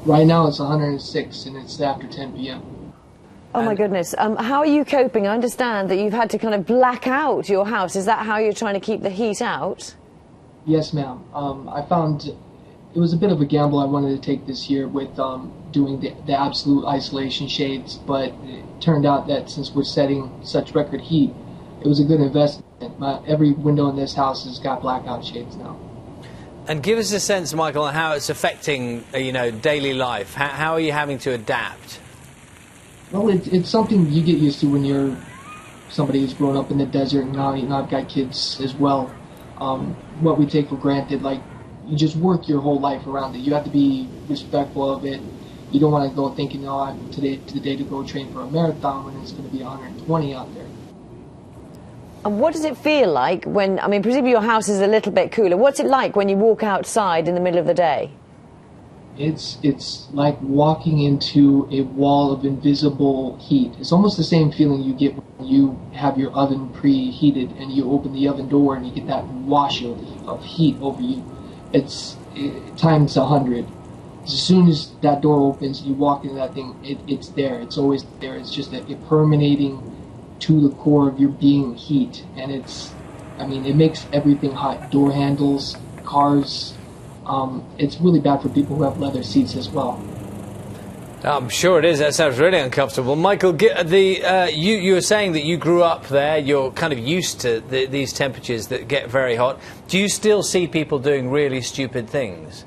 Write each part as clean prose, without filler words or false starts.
Right now it's 106 and it's after 10 p.m. Oh my goodness. How are you coping? I understand that you've had to kind of black out your house. Is that how you're trying to keep the heat out? Yes, ma'am. I found it was a bit of a gamble I wanted to take this year with doing the absolute isolation shades, but it turned out that since we're setting such record heat, it was a good investment. Every window in this house has got blackout shades now. And give us a sense, Michael, on how it's affecting, daily life. How are you having to adapt? Well, it's something you get used to when you're somebody who's grown up in the desert, and now I've got kids as well. What we take for granted, like, you just work your whole life around it. You have to be respectful of it. You don't want to go thinking, today to the day to go train for a marathon when it's going to be 120 out there. And what does it feel like when, presumably your house is a little bit cooler. What's it like when you walk outside in the middle of the day? It's like walking into a wall of invisible heat. It's almost the same feeling you get when you have your oven preheated and you open the oven door and you get that wash of heat over you. It's times 100. As soon as that door opens, you walk into that thing, it's there. It's always there. It's just a permeating to the core of your being heat. And it makes everything hot. Door handles, cars. It's really bad for people who have leather seats as well. I'm sure it is. That sounds really uncomfortable. Michael, you were saying that you grew up there. You're kind of used to these temperatures that get very hot. Do you still see people doing really stupid things?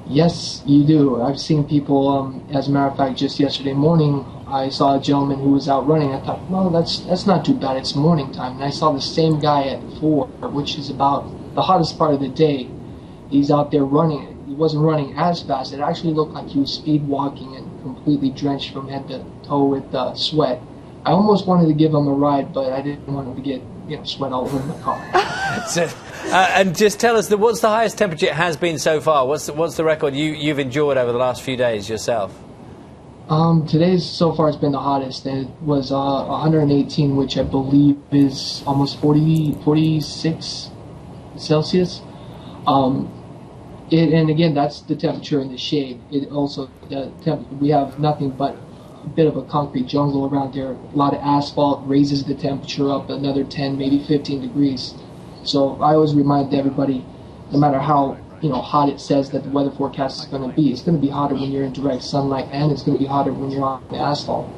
Yes, you do. I've seen people, as a matter of fact, just yesterday morning, I saw a gentleman who was out running. I thought, well, that's not too bad. It's morning time. And I saw the same guy at 4, which is about the hottest part of the day. He's out there running. He wasn't running as fast. It actually looked like he was speed walking and completely drenched from head to toe with sweat. I almost wanted to give him a ride, but I didn't want him to get sweat all over my car. And just tell us, what's the highest temperature it has been so far? What's the record you've enjoyed over the last few days yourself? Today's so far has been the hottest. It was 118, which I believe is almost 46 Celsius. And again, that's the temperature in the shade. It also, we have nothing but a bit of a concrete jungle around there. A lot of asphalt raises the temperature up another 10, maybe 15 degrees. So I always remind everybody, no matter how hot it says that the weather forecast is going to be, it's going to be hotter when you're in direct sunlight, and it's going to be hotter when you're on the asphalt.